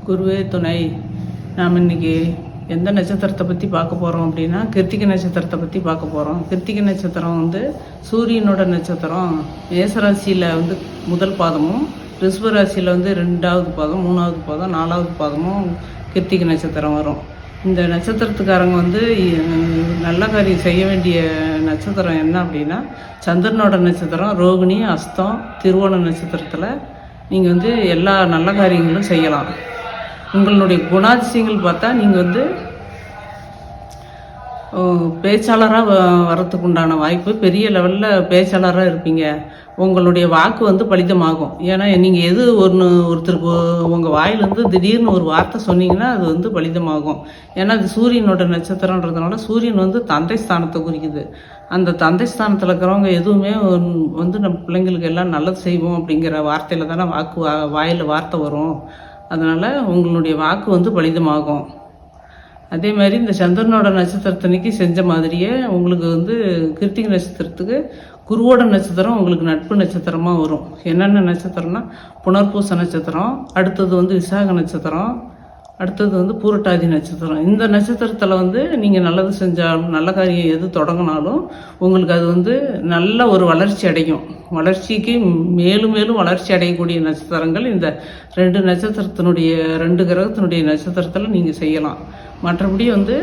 குருவே துணை. நாம் இன்றைக்கி எந்த நட்சத்திரத்தை பற்றி பார்க்க போகிறோம் அப்படின்னா கிருத்திகை நட்சத்திரத்தை பற்றி பார்க்க போகிறோம். கிருத்திகை நட்சத்திரம் வந்து சூரியனோட நட்சத்திரம். மேசராசியில் வந்து முதல் பாதமும், ரிஷபராசியில் வந்து 2வது பாதம், 3வது பாதம், 4வது பாதமும் கிருத்திகை நட்சத்திரம் வரும். இந்த நட்சத்திரத்துக்காரங்க வந்து நல்ல காரியம் செய்ய வேண்டிய நட்சத்திரம் என்ன அப்படின்னா சந்திரனோட நட்சத்திரம். ரோகிணி, அஸ்தம், திருவோண நட்சத்திரத்தில் நீங்கள் வந்து எல்லா நல்ல காரியங்களும் செய்யலாம். உங்களுடைய குணாதிசயங்கள் பார்த்தா நீங்கள் வந்து பேச்சாளராக வரத்துக்கு உண்டான வாய்ப்பு, பெரிய லெவலில் பேச்சாளராக இருப்பீங்க. உங்களுடைய வாக்கு வந்து பலிதமாகும். ஏன்னா நீங்கள் எது ஒருத்தருக்கு உங்கள் வாயிலேருந்து திடீர்னு ஒரு வார்த்தை சொன்னீங்கன்னா அது வந்து பலிதமாகும். ஏன்னா அது சூரியனோட நட்சத்திரன்றதுனால சூரியன் வந்து தந்தை ஸ்தானத்தை குறிக்குது. அந்த தந்தை ஸ்தானத்தில் இருக்கிறவங்க எதுவுமே வந்து நம்ம பிள்ளைங்களுக்கு எல்லாம் நல்லது செய்வோம் அப்படிங்கிற வார்த்தையில் தானே வாயில் வார்த்தை வரும். அதனால் உங்களுடைய வாக்கு வந்து பலிதமாகும். அதே மாதிரி இந்த சந்திரனோட நட்சத்திரத்தன்னைக்கு செஞ்ச மாதிரியே உங்களுக்கு வந்து கிருத்திகை நட்சத்திரத்துக்கு குருவோட நட்சத்திரம் உங்களுக்கு நட்பு நட்சத்திரமாக வரும். என்னென்ன நட்சத்திரம்னா புனர்பூச நட்சத்திரம், அடுத்தது வந்து விசாக நட்சத்திரம், அடுத்தது வந்து பூரட்டாதி நட்சத்திரம். இந்த நட்சத்திரத்தில் வந்து நீங்கள் நல்லது செஞ்சாலும் நல்ல காரியம் எது தொடங்கினாலும் உங்களுக்கு அது வந்து நல்ல ஒரு வளர்ச்சி அடையும். வளர்ச்சிக்கு மேலும் மேலும் வளர்ச்சி அடையக்கூடிய நட்சத்திரங்கள் இந்த 2 நட்சத்திரத்தினுடைய 2 கிரகத்தினுடைய நட்சத்திரத்தில் நீங்கள் செய்யலாம். மற்றபடி வந்து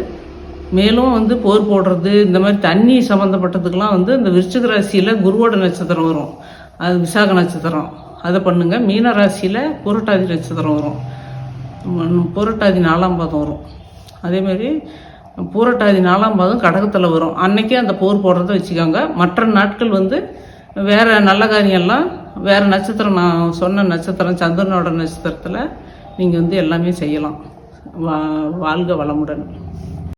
மேலும் வந்து போர் போடுறது இந்த மாதிரி தண்ணி சம்மந்தப்பட்டதுக்கெலாம் வந்து இந்த விருச்சிக ராசியில் குருவோட நட்சத்திரம் வரும், அது விசாக நட்சத்திரம், அதை பண்ணுங்கள். மீன ராசியில் பூரட்டாதி நட்சத்திரம் வரும், பூரட்டாதி 4ஆம் பாதம் வரும். அதேமாதிரி பூரட்டாதி 4ஆம் பாதம் கடகத்தில் வரும். அன்னைக்கே அந்த போர் போடுறத வச்சுக்கோங்க. மற்ற நாட்கள் வந்து வேறு நல்ல காரியம்லாம் வேறு நட்சத்திரம், நான் சொன்ன நட்சத்திரம் சந்திரனோட நட்சத்திரத்தில் நீங்கள் வந்து எல்லாமே செய்யலாம். வாழ்க வளமுடன்.